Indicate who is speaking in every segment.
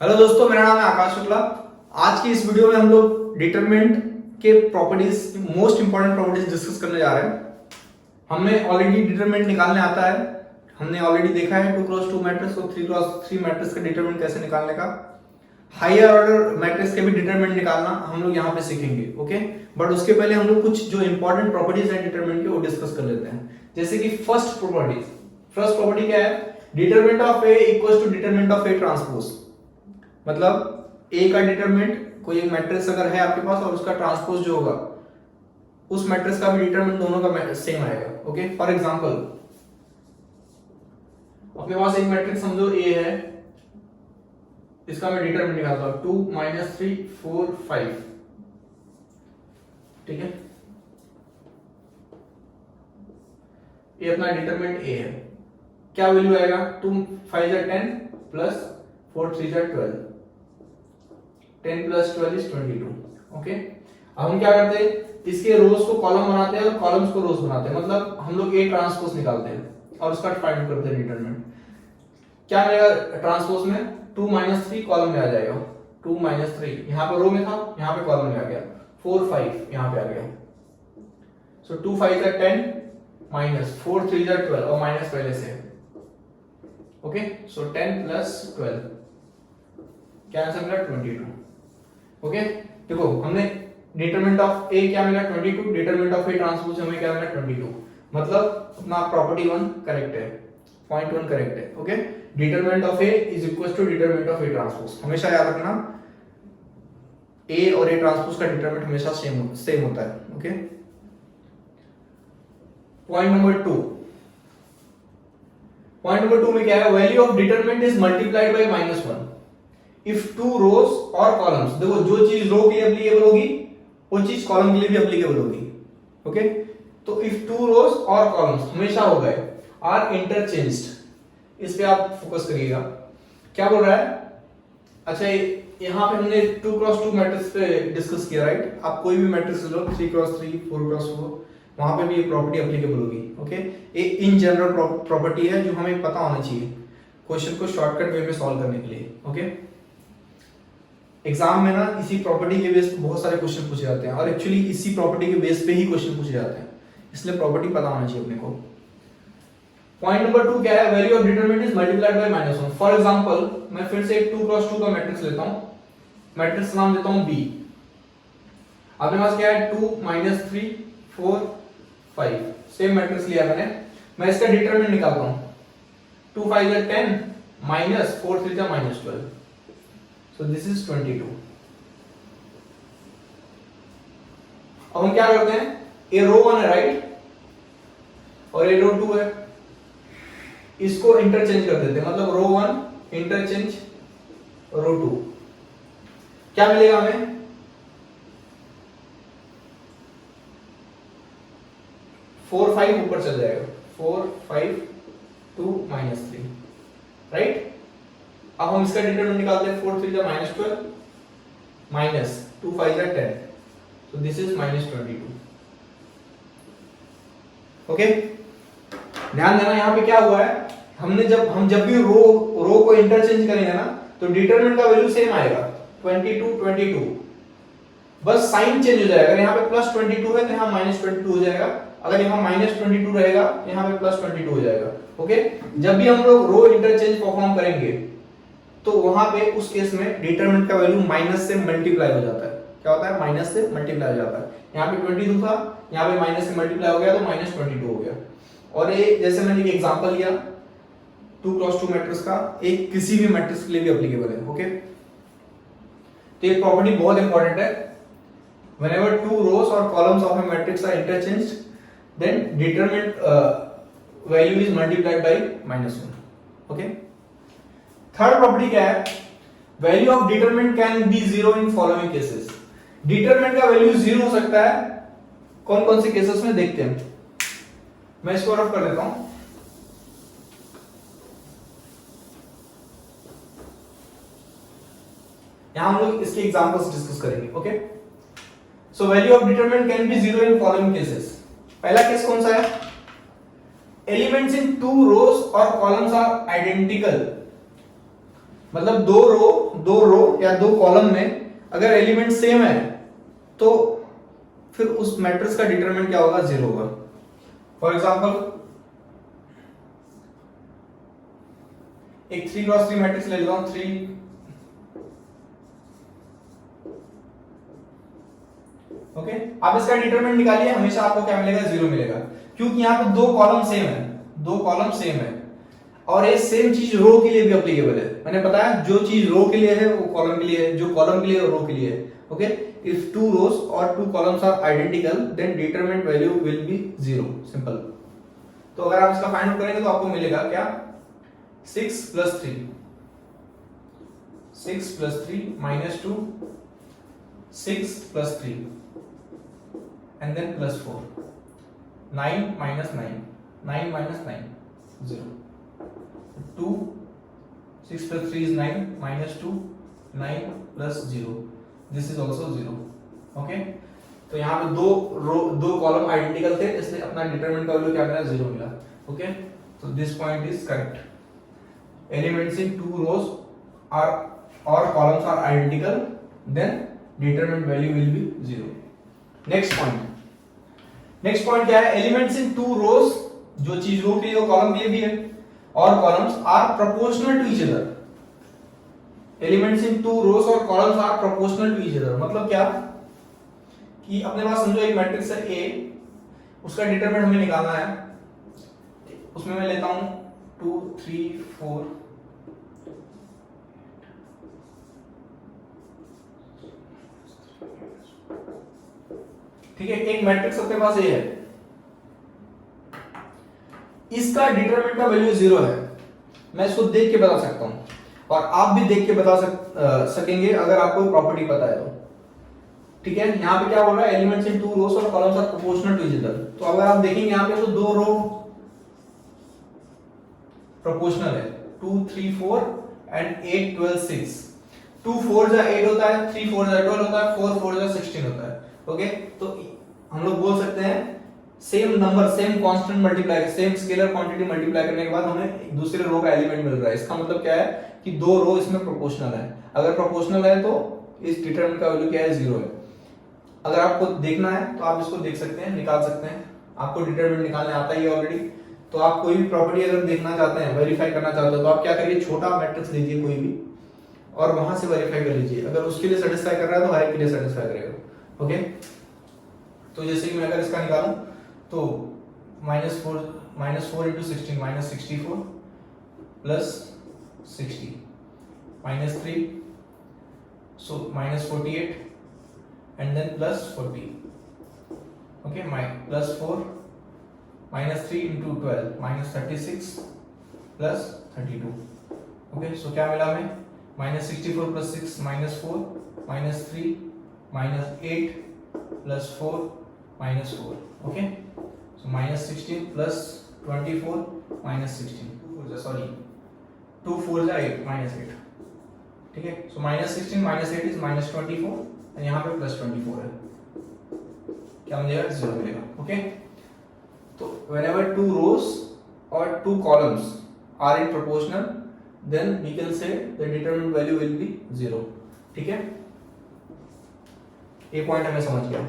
Speaker 1: Hello दोस्तों, मेरा नाम है आकाश शुक्ला। आज की इस वीडियो में हम लोग डिटरमिनेंट के properties, most important properties discuss करने जा रहे हैं। हमें ऑलरेडी डिटरमिनेंट निकालने आता है। हमने ऑलरेडी देखा है 2x2 मैट्रिक्स और 3x3 मैट्रिक्स का डिटरमिनेंट कैसे निकालने का। हायर ऑर्डर मैट्रिक्स के भी डिटरमिनेंट निकालना हम लोग यहाँ पे सीखेंगे। ओके, बट उसके पहले हम लोग कुछ जो इंपॉर्टेंट प्रॉपर्टीज है डिटरमिनेंट के वो डिस्कस कर लेते हैं। जैसे कि फर्स्ट प्रॉपर्टी क्या है? Determinant of A equals to determinant of A transpose. मतलब ए का डिटरमिनेंट, कोई एक मैट्रिक्स अगर है आपके पास और उसका ट्रांसपोज जो होगा उस मैट्रिक्स का भी डिटरमिनेंट दोनों का सेम आएगा। ओके, फॉर एग्जांपल अपने पास एक मैट्रिक्स समझो ए है, इसका मैं डिटरमिनेंट निकालता हूं 2 -3 4 5। ठीक है, ये अपना डिटरमिनेंट ए है। क्या वैल्यू आएगा? 2 5 10 प्लस 4 3 12, 10 प्लस 12 इज 22। ओके, अब हम क्या करते हैं, इसके रोज को कॉलम बनाते हैं और कॉलम्स को रोज बनाते हैं। मतलब हम लोग ए ट्रांसपोज निकालते हैं और उसका फाइंड करते हैं डिटरमिनेंट। क्या मिलेगा ट्रांसपोज में? 2 3 कॉलम में आ जाएगा। 2 3 यहां पर रो में था, यहां पे कॉलम में आ गया। 4 5 यहां पे आ गया। सो 2 5 10 माइनस 4 3 12 और माइनस पहले से। ओके, सो 10 प्लस 12, क्या आंसर मिला? 22। ओके, देखो हमने डिटरमिनेंट ऑफ ए क्या मिला? 22। डिटरमिनेंट ऑफ ए ट्रांसपोज हमें क्या मिला? 22। मतलब अपना प्रॉपर्टी 1 करेक्ट है, पॉइंट 1 करेक्ट है। Okay, determinant of A is equal to determinant of A transpose. हमेशा याद रखना, ए और ए ट्रांसपोज का डिटरमिनेंट हमेशा सेम होता है। Okay, point number 2। Point number 2 में क्या है? Value of determinant is multiplied by -1 if 2 rows और कॉलम्स। देखो, जो चीज रो के लिए एप्लीकेबल होगी वो चीज कॉलम के लिए भी एप्लीकेबल होगी। ओके, तो इफ 2 रोज और कॉलम्स हमेशा हो गए आर इंटरचेंज्ड, इस पे आप फोकस करिएगा। क्या बोल रहा है? अच्छा, यहां पे हमने 2x2 मैट्रिक्स पे डिस्कस किया, राइट? आप कोई भी मैट्रिक्स लो, 3x3 4x4, वहां पे भी ये प्रॉपर्टी एप्लीकेबल होगी। ओके, ये इन जनरल प्रॉपर्टी है जो हमें पता होना चाहिए क्वेश्चन को शॉर्टकट वे में सॉल्व करने के लिए। ओके, एग्जाम में ना इसी प्रॉपर्टी के बेस पे बहुत सारे क्वेश्चन पूछे जाते हैं और एक्चुअली इसी प्रॉपर्टी के बेस पे ही क्वेश्चन पूछे जाते हैं, इसलिए प्रॉपर्टी पता होना चाहिए अपने को। पॉइंट नंबर 2 क्या है? Value of determinant is multiplied by -1। For example मैं फिर से एक 2x2 का मैट्रिक्स लेता हूं, मैट्रिक्स नाम देता हूं B। आपके पास क्या है? 2 -3 4 5, सेम मैट्रिक्स लिया मैंने। मैं इसका डिटरमिनेंट निकालता हूं। 2 5 10 माइनस 4 3 -12, so this is 22। अब हम क्या करते हैं, ये रो 1 है, राइट, और ये रो 2 है, इसको इंटरचेंज कर देते हैं। मतलब रो 1 इंटरचेंज रो 2, क्या मिलेगा हमें? फोर 5 ऊपर चल जाएगा, 4 5 2 -3, राइट। अब हम इसका डिटरमिनेंट निकालते हैं। 4 3 -12 minus 2 5 10, so this is -22। Okay, ध्यान देना यहाँ पे क्या हुआ है, हम जब भी रो को इंटरचेंज करेंगे ना तो डिटरमिनेंट का वैल्यू सेम आएगा 22 22, बस साइन चेंज हो जाएगा। अगर यहाँ पे +22 है तो यहाँ -22 हो जाएगा, अगर यहाँ -22 रहेगा यहाँ पे +22 हो जाएगा। ओके, जब भी हम लोग रो इंटरचेंज परफॉर्म करेंगे तो वहां पे उस केस में डिटरमिनेंट का वैल्यू माइनस से मल्टीप्लाई हो जाता है। क्या होता है? माइनस से मल्टीप्लाई हो जाता है। यहाँ पे 22 था, यहाँ पे माइनस से मल्टीप्लाई हो गया तो -22 हो गया। और ये जैसे मैंने एक एग्जांपल लिया 2x2 मैट्रिक्स का, एक किसी भी मैट्रिक्स के लिए भी एप्लीकेबल है। ओके, तो ये प्रॉपर्टी बहुत इंपॉर्टेंट है। whenever 2 rows or columns of a matrix are interchanged, then determinant value is multiplied by -1। okay, third property क्या है? Value of determinant can be 0 in following cases. Determinant का value 0 हो सकता है कौन कौन से केसेस में, देखते हैं। मैं इसको रफ कर देता हूं। यहां हम लोग इसके एग्जांपल्स डिस्कस करेंगे। Okay, so value of determinant can be 0 in following cases. पहला केस कौन सा है? एलिमेंट्स इन 2 रोज और कॉलम्स आर आइडेंटिकल। मतलब दो दो रो या दो कॉलम में अगर एलिमेंट सेम है तो फिर उस मैट्रिक्स का डिटरमिनेंट क्या होगा, 0 होगा। फॉर एग्जांपल एक 3x3 मैट्रिक्स ले लेता हूं, 3 ओके। आप इसका डिटरमिनेंट निकालिए, हमेशा आपको क्या मिलेगा, 0 मिलेगा, क्योंकि यहाँ पे दो कॉलम सेम है, दो कॉलम सेम है और ये सेम चीज रो के लिए भी एप्लीकेबल है। मैंने बताया जो चीज रो के लिए है वो कॉलम के लिए है, जो कॉलम के लिए है वो रो के लिए है। ओके, इफ टू रोज और two columns are identical then determinant value will be 0, simple. तो अगर आप इसका फाइंड आउट करेंगे तो आपको मिलेगा क्या, 6 + 3 6 + 3 -2 6 + 3 and then +4 9 - 9 9 - 9 0 2 6 + 3 is 9 -2 9 + 0 this is also 0। Okay, तो यहाँ पे दो कॉलम आइडेंटिकल थे इसलिए अपना डिटरमिनेंट का वैल्यू क्या मिला, 0 मिला। ओके, तो this point is correct. Elements in two rows are और columns are identical then determinant value will be 0। Next point क्या है, एलिमेंट्स इन टू रोज, जो चीज रो के लिए वो कॉलम के लिए भी है, और columns are proportional to each other. Elements in two rows और columns are proportional to each other मतलब क्या, कि अपने पास समझो एक मैट्रिक्स है ए, उसका डिटरमिनेंट हमें निकालना है, उसमें मैं लेता हूं 2 3 4 ठीक है, एक मैट्रिक्स अपने पास ए है, इसका डिटरमिनेंट का वैल्यू 0 है। मैं इसको देख के बता सकता हूं और आप भी देख के बता सकेंगे अगर आपको प्रॉपर्टी पता है तो। ठीक है, यहाँ पे क्या बोल रहा है, एलिमेंट्स इन टू रोज और columns are proportional to each other. तो अगर आप देखेंगे यहाँ पे तो दो रो प्रोपोर्शनल है, 2 3 4 एंड 8 12 6। 2 4 जा 8 होता है, 3 4 जा 12 होता है, 4 4 जा 16 होता है। ओके, तो हम लोग बोल सकते हैं same number same constant multiply, same scalar quantity multiply करने के बाद हमें दूसरे रो का एलिमेंट मिल रहा है। इसका मतलब क्या है कि दो रो इसमें प्रोपोर्शनल है। अगर प्रोपोर्शनल है तो इस डिटरमिनेंट का वैल्यू क्या है, 0 है। अगर आपको देखना है तो आप इसको देख सकते हैं, निकाल सकते हैं, आपको डिटरमिनेंट निकालने आता ही है ऑलरेडी। तो आप कोई भी प्रॉपर्टी अगर देखना चाहते हैं, वेरीफाई करना चाहते हो, तो आप क्या करिए, छोटा मैट्रिक्स लीजिए कोई भी और वहां से वेरीफाई कर लीजिए। अगर उसके लिए सेटिस्फाई कर रहा है तो हर एक के लिए सेटिस्फाई करेगा। ओके, तो जैसे कि मैं अगर इसका निकालूं तो -4 × 16 -64 plus 60 -3 so -48 and then +40। okay, my +4 -3 × 12 -36 plus 32। Okay, सो क्या मिला हमें, -64 + 6 -4 -3 -8 +4 -4। ओके, so -16 + 24 -16 सॉरी 2 4 जा 8 -8। ठीक है, सो -16 -8 इज -24 और यहाँ पे +24 है, क्या मिलेगा, 0 मिलेगा। ओके, तो whenever two rows or two columns are in proportional then we can say the determinant value will be 0। ठीक है, ये पॉइंट हमें समझ गया।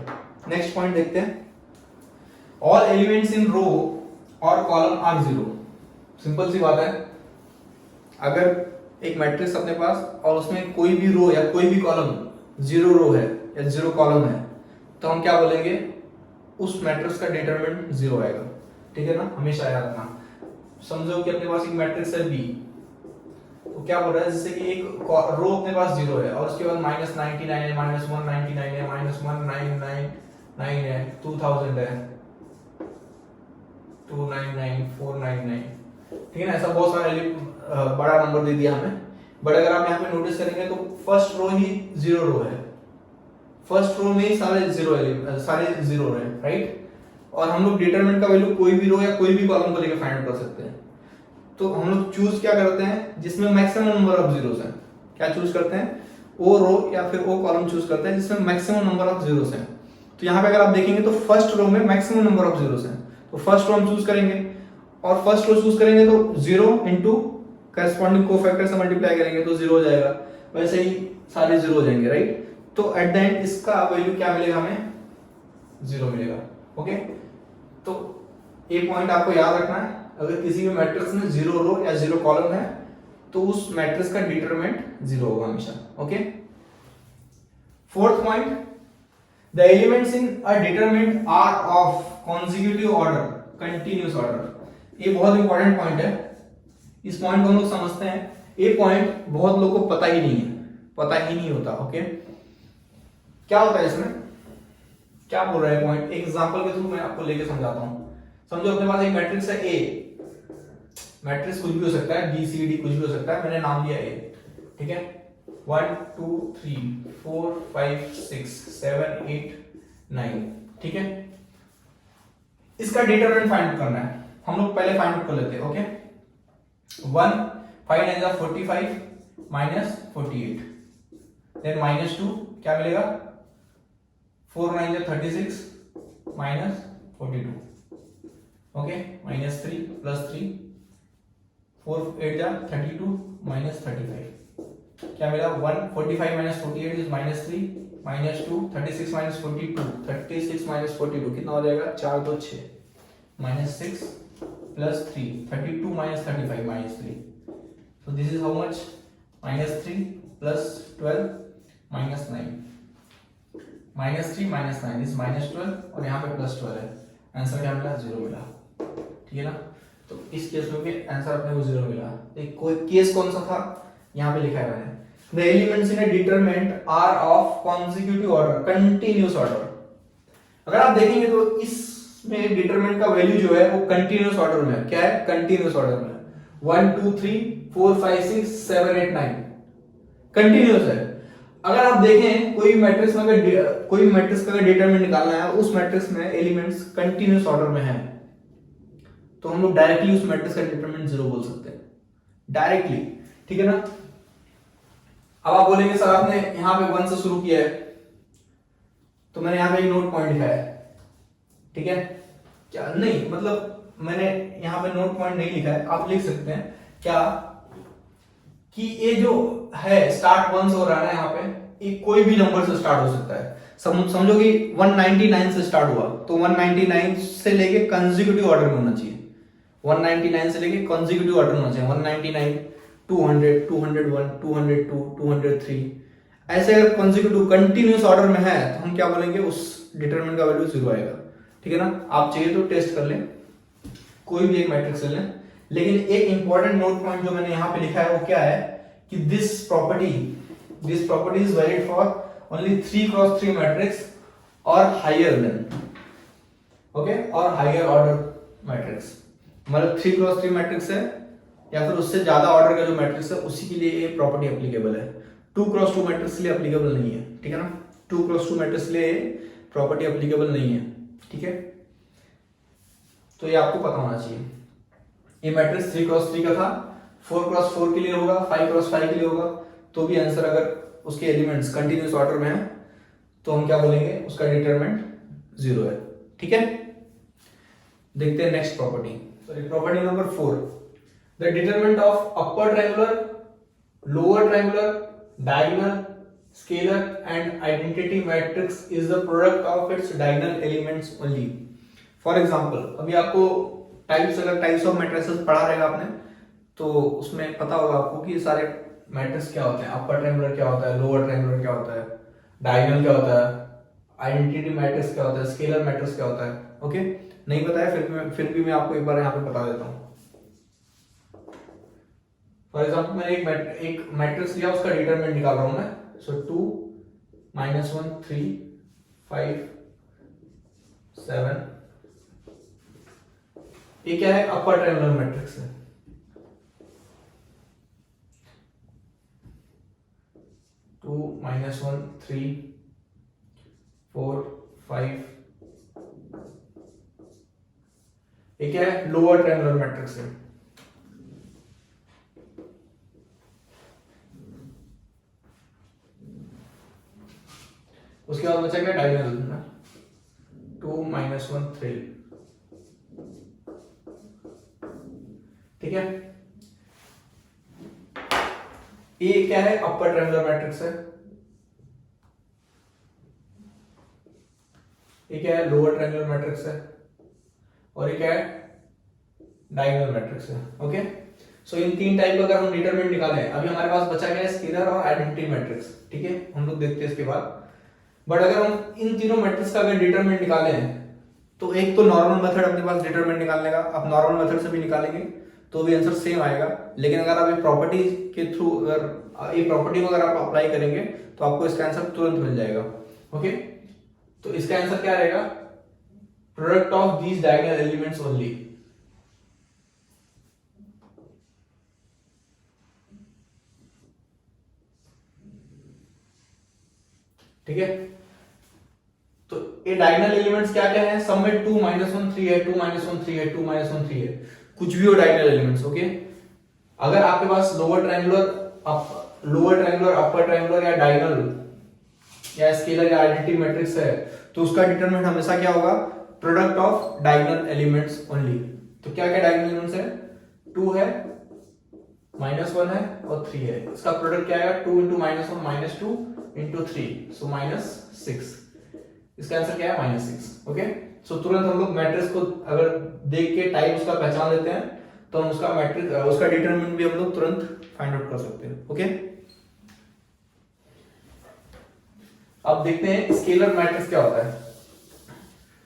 Speaker 1: नेक्स्ट पॉइंट देखते हैं, ऑल एलिमेंट्स इन रो और कॉलम आर 0। सिंपल सी बात है, अगर एक मैट्रिक्स अपने पास और उसमें कोई भी रो या कोई भी कॉलम 0 रो है या 0 कॉलम है तो हम क्या बोलेंगे, उस मैट्रिक्स का डिटरमिनेंट 0 आएगा। ठीक है ना, हमेशा याद रखना। समझो कि अपने पास एक मैट्रिक्स है बी, तो क्या बोल रहा है, जैसे कि एक रो अपने पास 0 है और उसके बाद -99 है, -199 है, -1999 है, 2000 है, 299 499। ठीक है ना, ऐसा बहुत सारा बड़ा नंबर दे दिया हमें। बट अगर आप यहाँ पे नोटिस करेंगे तो फर्स्ट रो ही 0 रो है, फर्स्ट रो में ही सारे 0 है, राइट। और हम लोग डिटरमिनेंट का वैल्यू कोई भी रो या कोई भी कॉलम को लेकर फाइंड आउट कर सकते हैं। तो हम लोग चूज क्या करते हैं, जिसमें मैक्सिमम नंबर ऑफ जीरोस हैं, क्या चूज करते हैं, ओ रो या फिर ओ कॉलम चूज करते हैं जिसमें मैक्सिमम नंबर ऑफ जीरोस हैं। तो यहाँ पे अगर आप देखेंगे तो फर्स्ट रो में मैक्सिमम नंबर ऑफ जीरोस हैं, तो फर्स्ट रो हम चूज करेंगे और फर्स्ट रो चूज करेंगे तो 0 इंटू करस्पॉन्डिंग कोफैक्टर से मल्टीप्लाई करेंगे तो 0 हो जाएगा। वैसे ही सारे जीरो हो जाएंगे, राइट। तो एट द एंड इसका वैल्यू क्या मिलेगा, हमें जीरो मिलेगा। ओके, तो ये पॉइंट आपको याद रखना है, अगर किसी भी मैट्रिक्स में जीरो रो या जीरो कॉलम है तो उस मैट्रिक्स का डिटरमिनेंट जीरो होगा हमेशा। Okay, fourth point, the elements in a determinant are of consecutive order, continuous order. ये बहुत इंपॉर्टेंट पॉइंट है, इस पॉइंट को हम लोग समझते हैं। ये पॉइंट बहुत लोगों को पता ही नहीं है, पता ही नहीं होता। ओके, क्या होता है इसमें, क्या बोल रहा है पॉइंट, एक एग्जांपल के थ्रू मैं आपको लेके समझाता हूं। समझो अपने पास एक मैट्रिक्स है ए, मैट्रिक्स कुछ भी हो सकता है, बी सी डी कुछ भी हो सकता है, मैंने नाम दिया ए, ठीक है। 1 2 3 4 5 6 7 8 9, ठीक है। इसका डिटरमिनेंट फाइंड आउट करना है, हम लोग पहले फाइंड आउट कर लेते हैं। ओके, 1 5 9 45 माइनस 48, देन माइनस 2 क्या मिलेगा, 4 9 36 minus 42, okay, minus 3 plus 3 4 8 32 minus 35, क्या मिला 1 45 minus 48 is minus 3 minus 2 36 minus 42 36 minus 42 कितना हो जाएगा, 4 2 6 minus 6 plus 3 32 minus 35 minus 3, so this is how much, minus 3 plus 12 minus 9, minus 3 minus 9 is minus 12 और यहाँ पे प्लस 12 है, आंसर क्या मिला, जीरो मिला, ठीक है ना। तो इस केस में भी आंसर अपने को जीरो मिला। एक कोई केस कौन सा था, यहाँ पे लिखा है मैंने, the elements in a determinant are of consecutive order, continuous order. अगर आप देखेंगे तो इसमें डिटरमिनेंट का वैल्यू जो है वो कंटिन्यूअस ऑर्डर में है, क्या है, कंटिन्यूअस ऑर्डर में 1 2 3 4 5 6 7 8 9 कंटिन्यूअस है। अगर आप देखें कोई मैट्रिक्स में, अगर कोई मैट्रिक्स का डिटरमिनेंट निकालना है, उस मैट्रिक्स में एलिमेंट्स कंटिन्यूअस ऑर्डर में है, तो हम लोग डायरेक्टली उस मैट्रिक्स का डिटरमिनेंट जीरो बोल सकते हैं, डायरेक्टली, ठीक है ना। अब आप बोलेंगे सर आपने यहां पे 1 से शुरू किया है, तो मैंने यहां पे एक नोट पॉइंट लिखा है, ठीक है, क्या नहीं, मतलब मैंने यहां पे नोट पॉइंट नहीं लिखा है, आप लिख सकते हैं क्या कि ये जो है स्टार्ट 1 से हो रहा है ना, यहाँ पे ये कोई भी नंबर से स्टार्ट हो सकता है। समझो कि 199 से स्टार्ट हुआ, तो 199 से लेके कंसेक्यूटिव ऑर्डर में होना चाहिए, 199 से लेके कंसेक्यूटिव ऑर्डर में होना चाहिए, 199 200 201 202 203, ऐसे अगर कंसेक्यूटिव कंटिन्यूअस ऑर्डर में है तो हम क्या बोलेंगे, उस डिटरमिनेंट का वैल्यू जीरो आएगा, ठीक है ना। आप चाहिए तो टेस्ट कर लें, कोई भी एक मैट्रिक्स ले लें, लेकिन एक इंपॉर्टेंट नोट पॉइंट जो मैंने यहां पे लिखा है वो क्या है कि this property is valid for only 3 cross 3 matrix और हायर देन, ओके, और हायर ऑर्डर मैट्रिक्स, मतलब 3 क्रॉस 3 मैट्रिक्स है या फिर उससे ज्यादा ऑर्डर का जो मैट्रिक्स है उसी के लिए ये प्रॉपर्टी एप्लीकेबल है। 2 क्रॉस 2 मैट्रिक्स के लिए एप्लीकेबल नहीं है, ठीक है ना, 2 क्रॉस 2 मैट्रिक्स के लिए प्रॉपर्टी एप्लीकेबल नहीं है, ठीक है। तो ये आपको पता होना चाहिए। ये मैट्रिक्स 3 क्रॉस 3 का था, 4 क्रॉस 4 के लिए होगा, 5 क्रॉस 5 के लिए होगा, तो भी आंसर अगर उसके एलिमेंट्स कंटिन्यूअस ऑर्डर में है तो हम क्या बोलेंगे, उसका डिटरमिनेंट जीरो है, ठीक है। देखते हैं next property, sorry property number 4, the determinant of upper triangular, lower triangular, diagonal, scalar and identity matrix is the product of its diagonal elements only. For example, अभी आपको टाइप्स ऑफ मैट्रिसेस पढ़ा रहेगा आपने, तो उसमें पता होगा आपको कि सारे मैट्रिक्स क्या होते हैं, अपर ट्रायंगुलर क्या होता है, लोअर ट्रायंगुलर क्या होता है, डायगोनल क्या होता है, आइडेंटिटी मैट्रिक्स क्या होता है, स्केलर मैट्रिक्स क्या होता है, ओके। नहीं पता है फिर भी मैं आपको एक बार यहाँ पे बता देता हूँ। फॉर एग्जाम्पल मैंने एक मैट्रिक्स लिया, उसका डिटरमिनेंट निकाल रहा हूं मैं, सो 2 -1 3 5 7, ये क्या है, अपर ट्रायंगुलर मैट्रिक्स है, टू -1 3 4 5, ये क्या है, लोअर ट्रायंगुलर मैट्रिक्स है। उसके बाद बचा क्या, डायगोनल ना, 2 -1 3, ठीक है। ए क्या है, अपर ट्रायंगुलर मैट्रिक्स है, ये क्या है, लोअर ट्रायंगुलर मैट्रिक्स है, और ये क्या है, डायगोनल मैट्रिक्स है। ओके, सो इन तीन टाइप का अगर हम डिटरमिनेंट निकालें, अभी हमारे पास बचा गया है स्केलर और आइडेंटिटी मैट्रिक्स, ठीक है, हम लोग देखते हैं इसके बाद। बट अगर हम इन तीनों मैट्रिक्स का अगर डिटरमिनेंट निकालें तो एक तो नॉर्मल मेथड अपने पास डिटरमिनेंट निकालने का, आप नॉर्मल मेथड से भी निकालेंगे तो भी आंसर सेम आएगा। लेकिन अगर आप एक प्रॉपर्टी के थ्रू, अगर एक प्रॉपर्टी को अगर आप अप्लाई करेंगे तो आपको इसका आंसर तुरंत मिल जाएगा। ओके, तो इसका आंसर क्या रहेगा, product of these diagonal elements only. ठीक है, तो ये डायगोनल एलिमेंट्स क्या क्या है, सब में 2 -1 3 है, 2 -1 3 है, 2 -1 3 है, कुछ भी हो डायगोनल एलिमेंट्स। ओके, अगर आपके पास लोअर ट्रायंगुलर, अपर ट्रायंगुलर या डायगोनल या स्केलर या आइडेंटिटी मैट्रिक्स है तो उसका डिटरमिनेंट हमेशा क्या होगा, product of diagonal elements only. तो क्या क्या डायगोनल एलिमेंट्स है, 2 है, -1 है और 3 है, इसका प्रोडक्ट क्या आएगा, 2 × -1 -2 × 3, सो -6। इसका आंसर क्या है, -6। ओके, सो तुरंत हम लोग मैट्रिक्स को अगर देख के टाइप उसका पहचान लेते हैं तो हम उसका मैट्रिक्स, उसका डिटरमिनेंट भी हम लोग तुरंत फाइंड आउट कर सकते हैं। ओके, अब देखते हैं स्केलर मैट्रिक्स क्या होता है।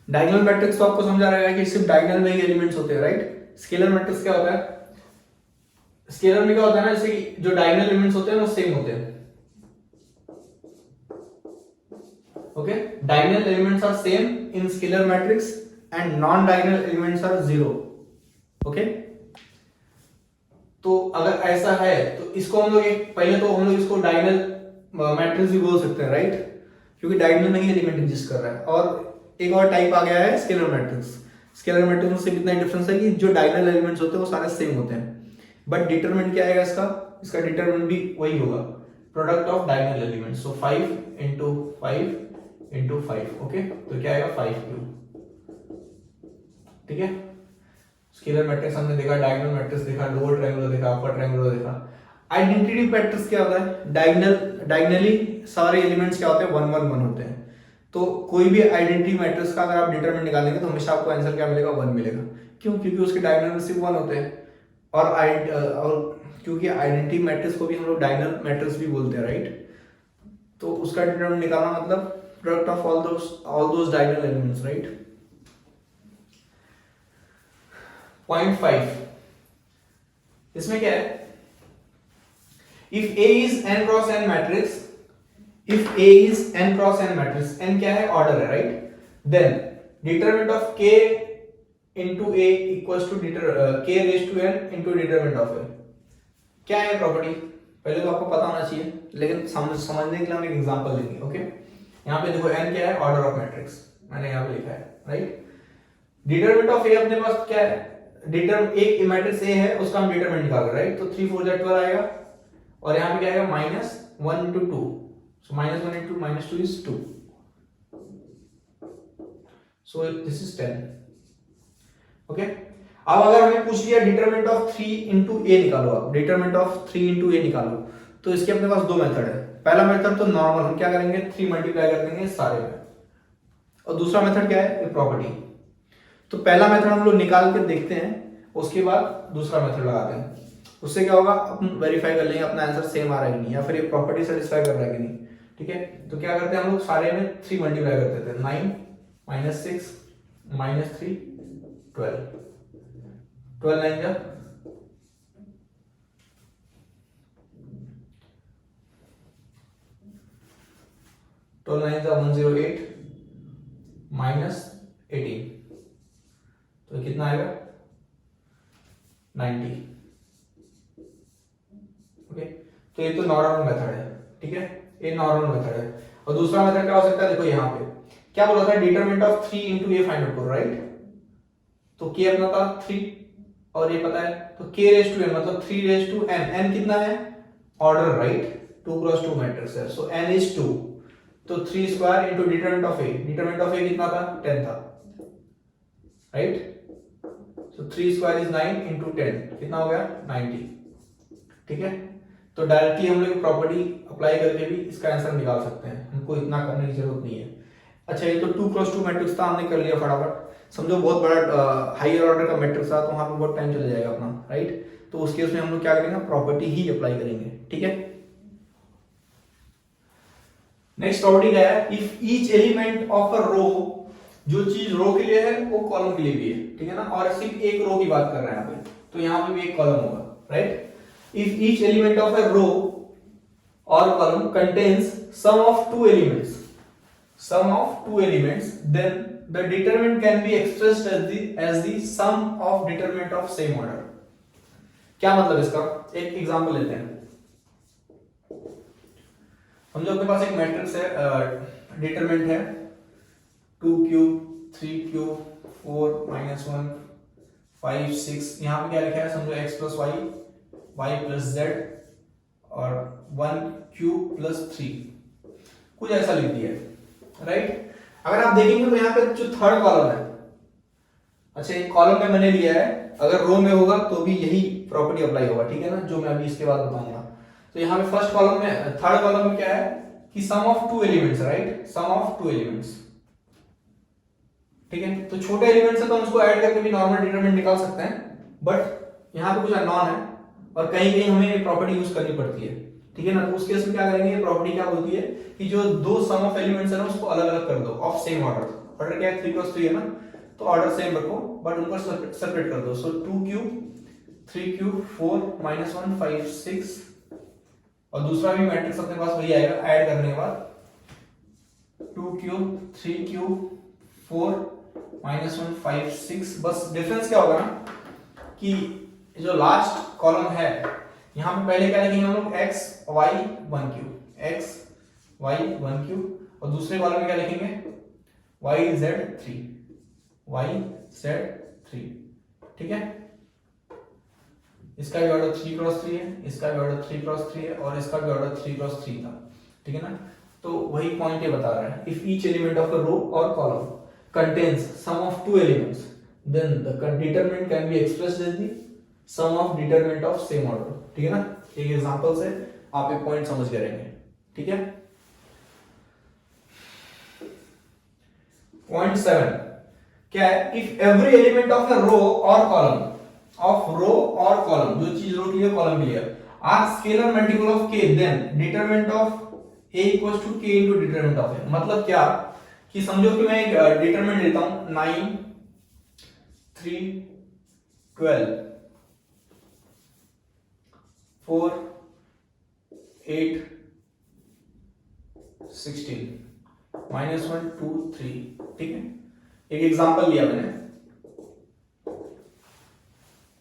Speaker 1: डायगोनल मैट्रिक्स तो आपको समझा रहेगा कि सिर्फ डायगोनल में ही एलिमेंट्स होते हैं, राइट। स्केलर मैट्रिक्स क्या होता है, स्केलर में क्या होता है ना, जैसे जो डायगोनल एलिमेंट्स होते हैं वो सेम होते हैं। Okay, diagonal elements are same in scalar matrix and non diagonal elements are 0। Okay, तो अगर ऐसा है तो इसको हम लोग पहले तो हम लोग इसको डायगोनल मैट्रिक्स भी बोल सकते हैं, राइट, क्योंकि डायगोनल में ही एलिमेंट एग्जिस्ट कर रहा है। और एक और टाइप आ गया है स्केलर मैट्रिक्स। स्केलर मैट्रिक्स में सिर्फ इतना डिफरेंस है कि जो डायगोनल एलिमेंट्स होते हैं वो सारे सेम होते हैं, बट डिटरमिनेंट क्या आएगा इसका, इसका डिटरमिनेंट भी वही होगा, product of diagonal elements. So 5 × 5 × 5। Okay, तो क्या आएगा, 5 ठीक है। स्केलर मैट्रिक्स हमने देखा, डायगोनल मैट्रिक्स देखा, लोअर ट्रायंगुलर देखा, अपर ट्रायंगुलर देखा। आइडेंटिटी मैट्रिक्स क्या होता है, डायगोनली सारे एलिमेंट्स क्या होते हैं, 1 1 1 होते हैं। तो कोई भी आइडेंटिटी मैट्रिक्स का अगर आप डिटरमिनेंट निकालेंगे तो हमेशा आपको आंसर क्या मिलेगा, 1 मिलेगा। क्यों, क्योंकि उसके डायगोनल में सिर्फ 1 होते हैं। और क्योंकि आइडेंटिटी मैट्रिक्स को भी हम लोग डायगोनल मैट्रिक्स भी बोलते हैं, राइट। तो उसका डिटरमिनेंट निकालना मतलब product of all those diagonal elements, right. Point 5, इसमें क्या है, if A is n × n matrix, if A is n × n matrix, n क्या है, ऑर्डर है, right, then determinant of k into A equals to k raised to n into determinant of A। क्या है property, पहले तो आपको पता होना चाहिए, लेकिन समझने के लिए हम एक एग्जांपल लेंगे। ओके, यहाँ पे देखो n क्या है, ऑर्डर ऑफ मैट्रिक्स, मैंने यहाँ पे लिखा है, राइट। डिटरमिनेंट ऑफ A अपने पास क्या है, एक मैट्रिक्स A है उसका हम डिटरमिनेंट निकाल रहे हैं, राइट। तो 3 4 12 आएगा, और यहाँ पे क्या आएगा, -1 × 2, सो -1 × -2 is 2, so this is 10। Okay, अब अगर हमें पूछ लिया डिटरमिनेंट ऑफ 3 × A निकालो, आप डिटरमिनेंट ऑफ 3 × A निकालो, तो इसके अपने पास दो मेथड है। पहला मेथड तो नॉर्मल, हम क्या करेंगे, 3 मल्टीप्लाई कर देंगे सारे में, और दूसरा मेथड क्या है, प्रॉपर्टी। तो पहला मेथड हम लोग निकाल के देखते हैं, उसके बाद दूसरा मेथड लगाते हैं। उससे क्या होगा, अपन वेरीफाई कर लेंगे अपना आंसर सेम आ रहा है कि नहीं, या फिर ये प्रॉपर्टी सेटिस्फाई कर रहा है कि नहीं। ठीक है, तो क्या करते हैं हम लोग, सारे में 3 मल्टीप्लाई कर देते हैं, 9 -6 -3 12 12 9 जा 12 9 जा 108 -18, तो कितना आएगा, 90। ओके, तो ये तो नॉर्मल मेथड है, ठीक है, ये नॉर्मल मेथड है। और दूसरा मेथड क्या हो सकता है, देखो यहाँ पे क्या बोला था, determinant of 3 × A find out करो, राइट। तो k अपना था 3 और ये पता है, तो k raised to n मतलब 3 raised to n, n कितना है, ऑर्डर, राइट, 2 × 2 मैट्रिक्स है, सो n is 2, तो 3 square into determinant of A, determinant of A कितना था, 10 था, राइट। सो 3 स्क्वायर इज 9 × 10, कितना हो गया, 90। ठीक है, तो डायरेक्टली हम लोग प्रॉपर्टी अप्लाई करके भी इसका आंसर निकाल सकते हैं, हमको इतना करने की जरूरत नहीं है। अच्छा, ये तो 2x2 मैट्रिक्स था, हमने कर लिया फटाफट। समझो बहुत बड़ा हायर ऑर्डर का मैट्रिक्स था, तो वहां पे बहुत टाइम चला जाएगा अपना, राइट। तो उस केस में हम लोग क्या करेंगे, प्रॉपर्टी ही अप्लाई करेंगे, ठीक है। नेक्स्ट प्रॉपर्टी क्या है, if each element of a row, जो चीज रो के लिए है वो कॉलम के लिए भी है, ठीक है ना। और सिर्फ एक रो की बात कर रहे हैं यहाँ पे, तो यहाँ पे भी एक कॉलम होगा, right. If each element of a row और column contains sum of two elements, then the determinant can be expressed as the sum of determinant of same order। क्या मतलब इसका, एक एग्जांपल लेते हैं। समझो अपने पास एक मैट्रिक्स है, डिटरमिनेंट है 2 क्यूब 3 क्यूब 4 -1 5 6। यहाँ पे क्या लिखा है, समझो x + y y + z और 1 क्यूब + 3, कुछ ऐसा लिख दिया है, राइट। अगर आप देखेंगे तो यहाँ पे जो थर्ड कॉलम है, अच्छा एक कॉलम में मैंने लिया है, अगर रो में होगा तो भी यही प्रॉपर्टी अप्लाई होगा, ठीक है ना, जो मैं अभी इसके बाद बताऊंगा। तो यहाँ पे फर्स्ट कॉलम में, थर्ड कॉलम में क्या है कि sum of two elements, right, sum of two elements, ठीक है। तो छोटे एलिमेंट्स है तो हम उसको ऐड करके भी नॉर्मल डिटरमिनेंट निकाल सकते हैं, बट यहाँ पे कुछ अननोन है और कहीं कहीं हमें ये प्रॉपर्टी यूज करनी पड़ती है, ठीक है ना। तो उस केस में क्या करेंगे, ये प्रॉपर्टी क्या बोलती है कि जो दो सम ऑफ एलिमेंट्स है ना उसको अलग अलग कर दो, ऑफ सेम ऑर्डर। ऑर्डर क्या है, 3x3 है ना, तो ऑर्डर सेम रखो बट उनको सेपरेट कर दो। सो 2 क्यूब 3 क्यूब 4 -1 5 6, और दूसरा भी मैट्रिक्स अपने पास वही आएगा ऐड करने के बाद 2 क्यूब 3 क्यूब 4 -1 5 6। बस डिफरेंस क्या होगा ना कि जो लास्ट कॉलम है यहां पे पहले क्या लिखेंगे हम लोग, x y 1 cube, x y 1 cube, और दूसरे कॉलम में क्या लिखेंगे, y z 3, y z 3, ठीक है। इसका भी ऑर्डर 3x3 है, इसका भी ऑर्डर 3x3 है, और इसका भी ऑर्डर 3x3 था, ठीक है ना। तो वही पॉइंट ये बता रहा है, if each element of a row और column contains sum of two elements, then the determinant can be expressed as the sum of determinant of same order, ठीक है ना। एक एग्जांपल से आप एक पॉइंट समझ गए रहेंगे, ठीक है। पॉइंट 7 क्या है, if every element of a row और कॉलम, जो चीज रो के लिए कॉलम के लिए are scalar multiple of k, then determinant of a equals to k into determinant of a। मतलब क्या कि समझो कि मैं एक डिटरमिनेंट लेता हूं 9 3 12 4 8 16 -1 2 3, ठीक है। एक एग्जांपल लिया मैंने।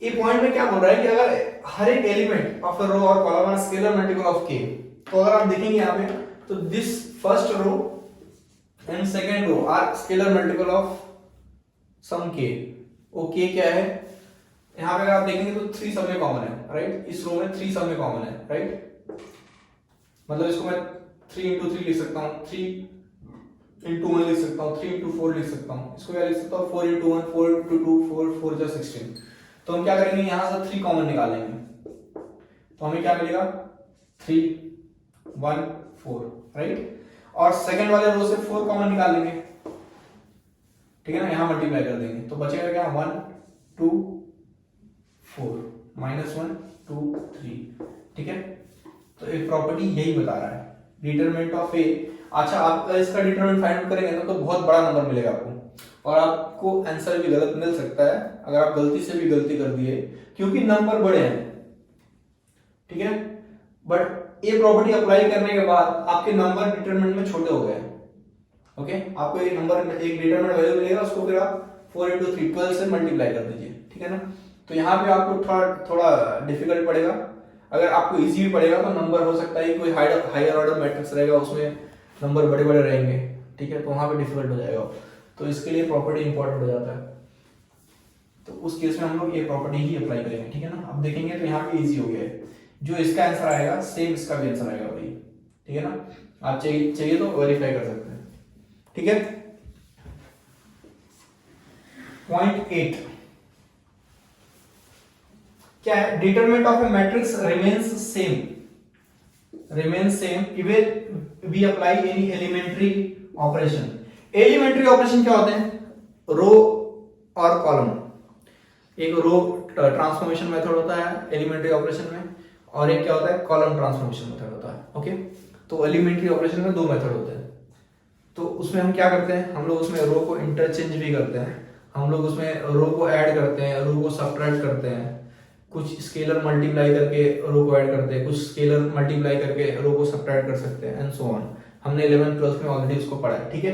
Speaker 1: ये पॉइंट में क्या बोल रहा है कि अगर हर एक एलिमेंट ऑफ अ रो और column are scalar multiple of k, तो अगर आप देखेंगे यहां पे तो this first row and second row are scalar multiple of some k। वो k क्या है, यहां पे अगर आप देखेंगे तो 3 सब में कॉमन है, राइट। इस रो में 3 सब में कॉमन है, राइट। मतलब इसको मैं 3 into 3 लिख सकता हूं, 3 into 1 लिख सकता हूं, 3 into 4 लिख सकता हूं। इसको क्या लिख सकता हूं, 4 into 1 4 into 2 4 4 जा 16। तो हम क्या करेंगे, यहां से 3 कॉमन निकालेंगे, तो हमें क्या मिलेगा 3 1 4, राइट। और सेकंड वाले रो से 4 कॉमन निकाल लेंगे, ठीक है ना, यहां मल्टीप्लाई कर देंगे तो बचेगा क्या 1 2 4 -1 2 3, ठीक है। तो एक प्रॉपर्टी यही बता रहा है, डिटरमिनेंट ऑफ ए। अच्छा, आप इसका डिटरमिनेंट फाइंड आउट करेंगे तो बहुत बड़ा नंबर मिलेगा आपको, और आपको आंसर भी गलत मिल सकता है अगर आप गलती से भी गलती कर दिए, क्योंकि नंबर बड़े हैं, ठीक है। बट ये प्रॉपर्टी अप्लाई करने के बाद आपके नंबर डिटरमिनेंट में छोटे हो गए, ओके। आपको एक नंबर, एक डिटरमिनेंट वैल्यू मिलेगा, उसको फिर आप 4 into 3 12 से मल्टीप्लाई कर दीजिए, ठीक है ना। तो यहाँ पे आपको थोड़ा डिफिकल्ट पड़ेगा। अगर आपको इजी भी पड़ेगा तो नंबर हो सकता है कोई हायर ऑर्डर मैट्रिक्स रहेगा, उसमें नंबर बड़े बड़े रहेंगे, ठीक है, तो वहां पे डिफिकल्ट हो जाएगा। तो इसके लिए प्रॉपर्टी इंपॉर्टेंट हो जाता है, तो उस केस में हम लोग ये प्रॉपर्टी ही अप्लाई करेंगे, ठीक है ना। अब देखेंगे तो यहाँ पे इजी हो गया है, जो इसका आंसर आएगा सेम इसका भी आंसर आएगा भाई, ठीक है ना। आप चाहिए तो वेरीफाई कर सकते हैं, ठीक है। पॉइंट 8 क्या है, determinant of a matrix remains same remains same even we apply any elementary operation. Elementary operation क्या होते हैं? रो और कॉलम, एक रो ट्रांसफॉर्मेशन मेथड होता है एलिमेंट्री ऑपरेशन में, और एक क्या होता है कॉलम ट्रांसफॉर्मेशन मेथड होता है। ओके, तो एलिमेंट्री ऑपरेशन में दो मेथड होते हैं। तो उसमें हम क्या करते हैं, हम लोग उसमें रो को इंटरचेंज भी करते हैं, हम लोग उसमें रो को ऐड करते हैं, रो को सब्ट्रैक्ट करते हैं, कुछ स्केलर मल्टीप्लाई करके रो को ऐड करते हैं, कुछ स्केलर मल्टीप्लाई करके रो को सब्ट्रैक्ट कर सकते हैं एंड सो ऑन। हमने 11th 12th में ऑलरेडी उसको पढ़ा है, ठीक है।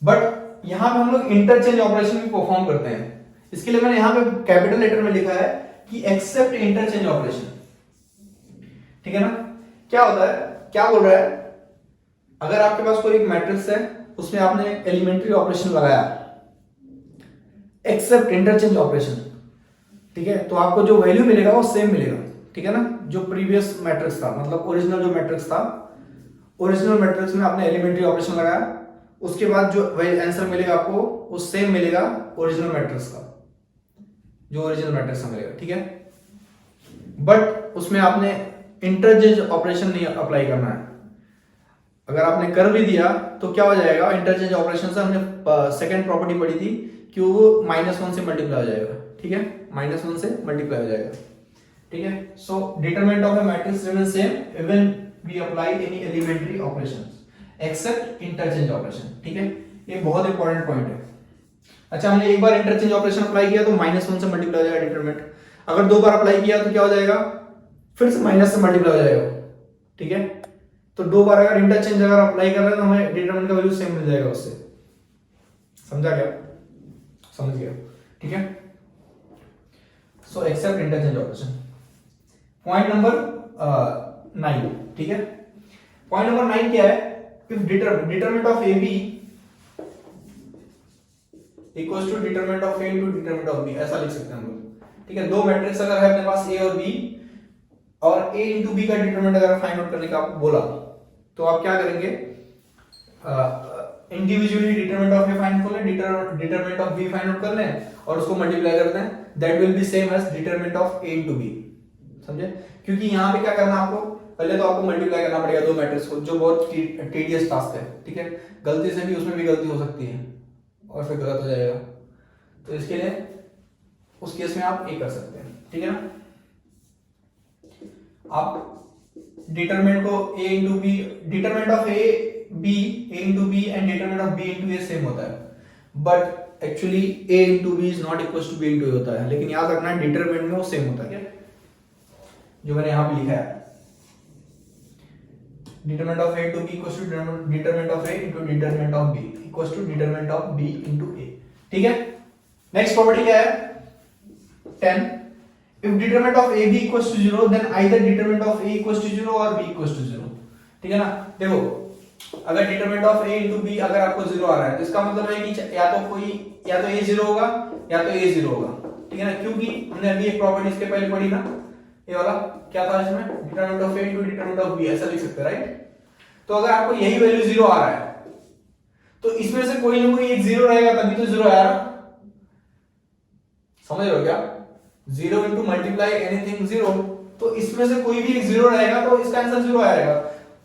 Speaker 1: बट यहां पे हम लोग इंटरचेंज ऑपरेशन भी परफॉर्म करते हैं। इसके लिए मैंने यहां पे कैपिटल लेटर में लिखा है कि एक्सेप्ट इंटरचेंज ऑपरेशन, ठीक है ना। क्या होता है, क्या बोल रहा है, अगर आपके पास कोई एक मैट्रिक्स है, उसमें आपने एलिमेंट्री ऑपरेशन लगाया, एक्सेप्ट इंटरचेंज ऑपरेशन, ठीक है, तो आपको जो वैल्यू मिलेगा वो सेम मिलेगा, ठीक है ना, जो प्रीवियस मैट्रिक्स था, मतलब ओरिजिनल जो मैट्रिक्स था, ओरिजिनल मैट्रिक्स में आपने एलिमेंट्री ऑपरेशन लगाया, उसके बाद जो आंसर मिलेगा आपको वो सेम मिलेगा ओरिजिनल मैट्रिक्स का, जो ओरिजिनल मैट्रिक्स का मिलेगा, ठीक है। बट उसमें आपने इंटरचेंज ऑपरेशन नहीं अप्लाई करना है। अगर आपने कर भी दिया तो क्या हो जाएगा, इंटरचेंज ऑपरेशन से हमने सेकंड प्रॉपर्टी पढ़ी थी कि वो -1 से मल्टीप्लाई हो जाएगा, ठीक है, -1 से मल्टीप्लाई हो जाएगा, ठीक है। So determinant of a matrix remain same even we apply any elementary operations except interchange operation, ठीक है। ये बहुत इंपॉर्टेंट पॉइंट है। अच्छा, हमने एक बार इंटरचेंज ऑपरेशन अप्लाई किया तो -1 से मल्टीप्लाई हो जाएगा डिटरमिनेंट, अगर दो बार अप्लाई किया तो क्या हो जाएगा, फिर से माइनस से मल्टीप्लाई हो जाएगा, ठीक है। तो दो बार अगर इंटरचेंज अगर अप्लाई कर रहे हैं तो हमें डिटरमिनेंट का वैल्यू सेम मिल जाएगा उससे। समझा क्या? समझ गया, ठीक है। So except interchange operation. Point number 9, ठीक है। पॉइंट नंबर 9 क्या है, if determinant of A B equals to determinant of A into determinant of B, ऐसा लिख सकते हैं हम लोग, ठीक है। दो मैट्रिक्स अगर है अपने पास ए और बी, और ए इंटू बी का डिटरमिनेंट अगर फाइंड आउट करने का आपको बोला तो आप क्या करेंगे, individually determinant of A find कर लें, determinant of B find out कर लें और उसको मल्टीप्लाई करते हैं, that will be same as determinant of A into B. समझे? क्योंकि यहां पे क्या करना आपको, पहले तो आपको मल्टीप्लाई करना पड़ेगा दो मैट्रिक्स को, जो बहुत टीडियस टास्क है, ठीक है। गलती से भी उसमें भी गलती हो सकती है और फिर गलत हो जाएगा, तो इसके लिए उस केस में आप ये कर सकते हैं, ठीक है ना। आप डिटरमिनेंट को a into B, determinant of a b, a into B and determinant of b into a same होता है, but actually a into B is not equal to b into a होता है, लेकिन याद रखना डिटरमिनेंट में वो सेम होता है, जो मैंने यहां पे लिखा है, determinant of a into b equal to determinant of a into determinant of b equal to determinant of b into a, ठीक है। नेक्स्ट प्रॉपर्टी क्या है, 10, if determinant of a b equals to 0 then either determinant of a equals to 0 or b equals to 0, ठीक है ना। देखो, अगर determinant of a into b अगर आपको 0 आ रहा है तो इसका मतलब है कि या तो a 0 होगा या तो a 0 होगा, ठीक है ना, क्योंकि हमने अभी एक प्रॉपर्टी इसके पहले पढ़ी ना, ये वाला क्या था इसमें, determinant of a into determinant of b, ऐसा लिख सकते हैं, राइट। तो अगर आपको यही वैल्यू 0 आ रहा है तो इसमें से कोई ना कोई एक 0 रहेगा, तभी तो 0 आया, समझ रहे हो क्या, 0 इंटू मल्टीप्लाई एनीथिंग 0, तो इसमें से कोई भी एक 0 रहेगा तो इसका आंसर 0 आएगा।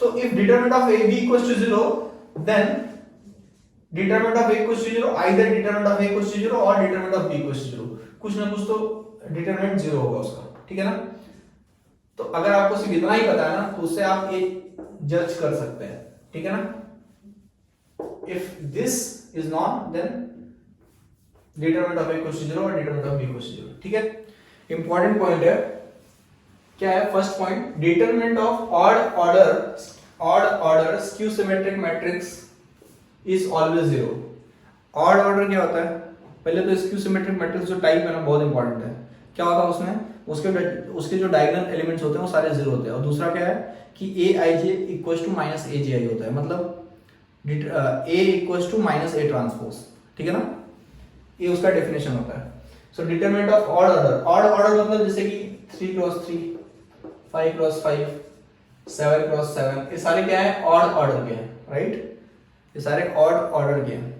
Speaker 1: तो if determinant of a b equals to 0 then determinant of a equals to 0, either determinant of a equals to 0 और determinant of b equals to 0, कुछ ना कुछ तो डिटरमिनेंट 0 होगा उसका, ठीक है ना। तो अगर आपको सिर्फ इतना ही पता है ना तो उससे आप ये जज कर सकते हैं, ठीक है ना। If this is not then determinant of a equals to 0 और determinant of b equals to 0, ठीक है। इंपॉर्टेंट पॉइंट है, क्या है first point, determinant of odd order skew symmetric matrix is always 0। Odd order क्या होता है, पहले तो स्क्यू सिमेट्रिक मैट्रिक्स जो टाइप है ना बहुत इंपॉर्टेंट है, क्या होता है उसमें, उसके जो डायगोनल एलिमेंट्स होते हैं वो सारे 0 होते हैं, और दूसरा क्या है कि aij equals to minus aji होता है, मतलब a equals to minus a transpose, ठीक है ना, ये उसका डेफिनेशन होता है। So determinant of odd order मतलब जैसे कि 3 क्रॉस 3, 5 क्रॉस 5, 7 क्रॉस 7, ये सारे क्या है, ऑड ऑर्डर के हैं, राइट, ये सारे ऑड ऑर्डर के हैं।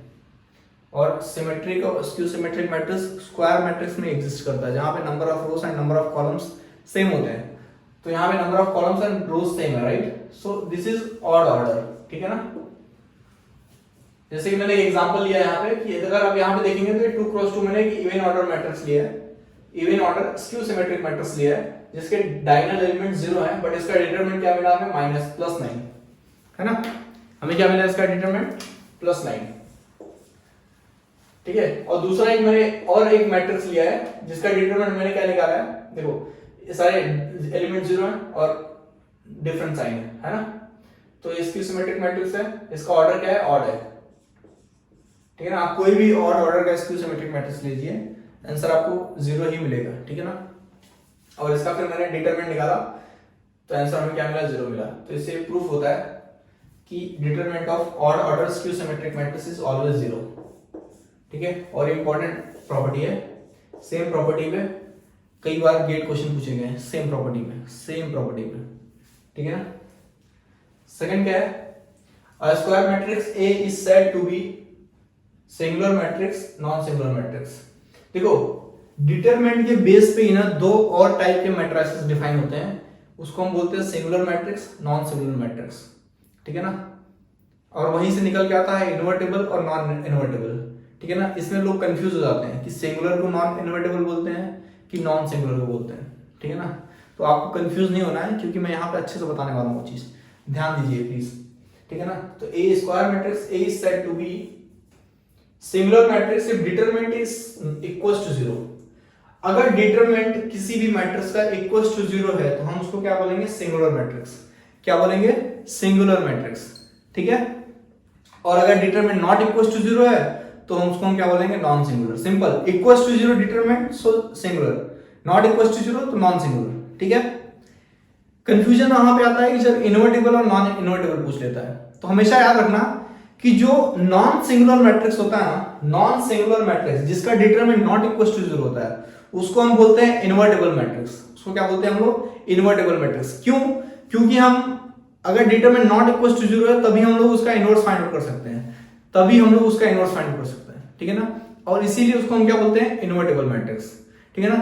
Speaker 1: और सिमेट्रिक और skew symmetric matrix square matrix में एग्जिस्ट करता है, जहां पे number of rows and number of columns same होते हैं। तो यहाँ पे number of columns and rows same है, right? So this is odd order, ठीक है ना? जैसे कि मैंने एक एग्जांपल लिया यहाँ पे कि अगर आप यहाँ पे देखेंगे तो 2 क्रॉस 2 मैंने इवन ऑर्डर मैट्रिक्स लिया है, even order skew symmetric matrix लिया है जिसके डायगोनल एलिमेंट 0 है, बट इसका डिटरमिनेंट क्या मिला हमें? -+9, है ना? हमें क्या मिला इसका डिटरमिनेंट? +9, ठीक है। और दूसरा एक मैंने और एक मैट्रिक्स लिया है जिसका डिटरमिनेंट मैंने क्या निकाला है? देखो ये सारे एलिमेंट 0 हैं और डिफरेंट साइन है ना? तो ये स्क्यू सिमेट्रिक मैट्रिक्स है, इसका ऑर्डर क्या है? ऑड है, ठीक है ना? आप कोई भी ऑड ऑर्डर का स्क्यू सिमेट्रिक मैट्रिक्स लीजिए, आंसर आपको 0 ही मिलेगा, ठीक है ना? और इसका फिर मैंने डिटरमिनेंट निकाला तो आंसर हमें क्या मिला? 0 मिला। तो इससे प्रूफ होता है कि determinant of odd order skew symmetric matrix is always 0, ठीक है। और इंपॉर्टेंट प्रॉपर्टी है, सेम प्रॉपर्टी पे कई बार गेट क्वेश्चन पूछे गए हैं, सेम प्रॉपर्टी पे, ठीक है ना? सेकंड क्या है? A square matrix A is said to be singular matrix, non singular matrix. देखो डिटरमिनेंट के बेस पे ही ना दो और टाइप के मैट्रिसेस डिफाइन होते हैं, उसको हम बोलते हैं singular matrix, non singular matrix, ठीक है ना? और वहीं से निकल के आता है इन्वर्टेबल और नॉन इन्वर्टेबल, ठीक है ना? इसमें लोग कंफ्यूज हो जाते हैं कि सिंगुलर को नॉन इन्वर्टेबल बोलते हैं कि नॉन सिंगुलर को बोलते हैं, ठीक है ना? तो आपको कंफ्यूज नहीं होना है क्योंकि मैं यहाँ पे अच्छे से बताने वाला हूँ वो चीज, ध्यान दीजिए प्लीज, ठीक है ना? तो A square matrix A is said to be singular matrix if determinant is equals to 0। अगर डिटरमिनेंट किसी भी मैट्रिक्स का इक्वल्स टू 0 है तो हम उसको क्या बोलेंगे? Singular matrix. क्या बोलेंगे? सिंगुलर मैट्रिक्स, ठीक है। और अगर डिटरमिनेंट नॉट इक्वल्स टू 0 है तो हम उसको क्या बोलेंगे? Non singular. Simple, equals to 0 determinant so singular, not equals to 0 तो नॉन सिंगुलर, ठीक है। कंफ्यूजन वहां पे आता है कि जब इन्वर्टेबल और नॉन इन्वर्टेबल पूछ लेता है, तो हमेशा याद रखना कि जो नॉन सिंगुलर मैट्रिक्स होता है ना, नॉन सिंगुलर मैट्रिक्स जिसका डिटरमिनेंट नॉट इक्वल्स टू 0 होता है उसको हम बोलते हैं इन्वर्टेबल मैट्रिक्स। उसको क्या बोलते हैं हम लोग? Invertible matrix. क्यों? क्योंकि हम अगर डिटरमिनेंट नॉट इक्वल्स टू 0 है तभी हम लोग उसका इनवर्स फाइंड आउट कर सकते हैं, ठीक है ना? और इसीलिए उसको हम क्या बोलते हैं? इन्वर्टेबल मैट्रिक्स, ठीक है ना?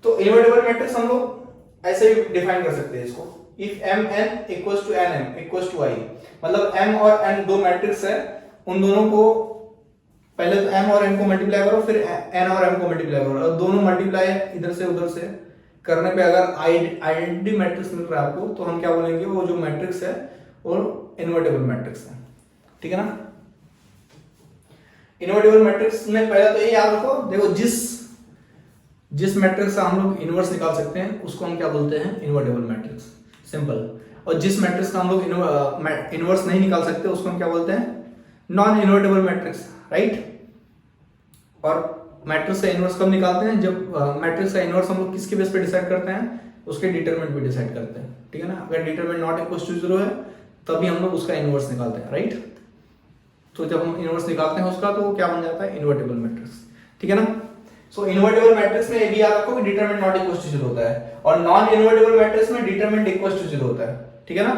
Speaker 1: तो इन्वर्टेबल मैट्रिक्स हम लोग ऐसे ही डिफाइन कर सकते हैं इसको, if mn equals to nm equals to I, मतलब m और n दो मैट्रिक्स है, उन दोनों को पहले तो m और n को मल्टीप्लाई करो, फिर n और m को मल्टीप्लाई करो, और दोनों मल्टीप्लाई इधर से उधर से करने पे अगर आइडेंटिटी मैट्रिक्स मिल रहा है आपको तो हम क्या बोलेंगे? वो जो मैट्रिक्स है वो इन्वर्टेबल मैट्रिक्स है, ठीक है ना? इन्वर्टेबल मैट्रिक्स में पहले तो ये याद रखो, देखो जिस मैट्रिक्स से हम लोग इनवर्स निकाल सकते हैं उसको हम क्या बोलते हैं? Invertible matrix, simple. और जिस मैट्रिक्स का हम लोग इनवर्स नहीं निकाल सकते उसको हम क्या बोलते हैं? Non invertible matrix, right? और मैट्रिक्स का इनवर्स कब निकालते हैं? जब मैट्रिक्स का इनवर्स हम लोग किसके बेस पे डिसाइड करते हैं? उसके डिटरमिनेंट पे डिसाइड करते हैं, ठीक है ना? अगर डिटरमिनेंट नॉट इक्वल टू 0 है तभी हम लोग उसका इनवर्स निकालते हैं, राइट? तो जब हम इनवर्स निकालते हैं उसका तो वो क्या बन जाता है? इन्वर्टेबल मैट्रिक्स, ठीक है ना? सो इन्वर्टेबल मैट्रिक्स में ये भी याद रखो कि डिटरमिनेंट नॉट इक्वल टू 0 होता है, और नॉन इन्वर्टेबल मैट्रिक्स में डिटरमिनेंट इक्वल टू 0 होता है, ठीक है ना?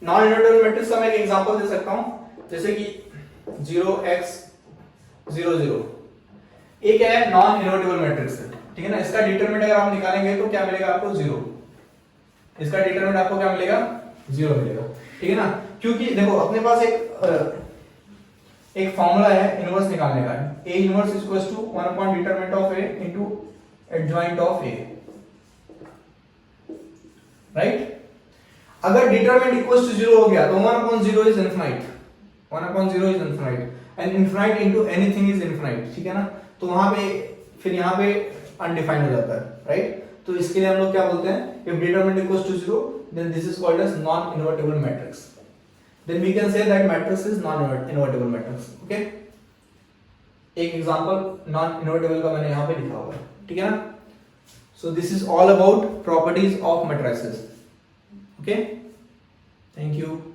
Speaker 1: नॉन इन्वर्टेबल मैट्रिक्स का मैं एक एग्जांपल दे सकता हूं, जैसे कि 0x 0 0, ये क्या है? नॉन इन्वर्टेबल मैट्रिक्स है, ठीक है ना? इसका डिटरमिनेंट अगर आप निकालेंगे तो क्या मिलेगा आपको? 0। इसका डिटरमिनेंट आपको क्या मिलेगा? 0 मिलेगा, ठीक है ना? क्योंकि देखो अपने पास एक फॉर्मूला है इनवर्स निकालने का, A inverse is equal to 1 upon determinant of A into adjoint of A, right? अगर डिटरमिनेंट इक्वल टू 0 हो गया तो 1 upon 0 is infinite, 1 upon 0 is infinite, and infinite into anything is infinite, ठीक है ना? तो वहां पे फिर यहाँ पे अनडिफाइंड हो जाता है, राइट? तो इसके लिए हम लोग क्या बोलते हैं? If determinant equals to 0 then this is called as non invertible matrix, then we can say that matrix is non invertible matrix, okay? एक एग्जांपल नॉन इन्वर्टेबल का मैंने यहाँ पे लिखा हुआ है, ठीक है ना? सो this is all about properties of matrices, okay? Thank you.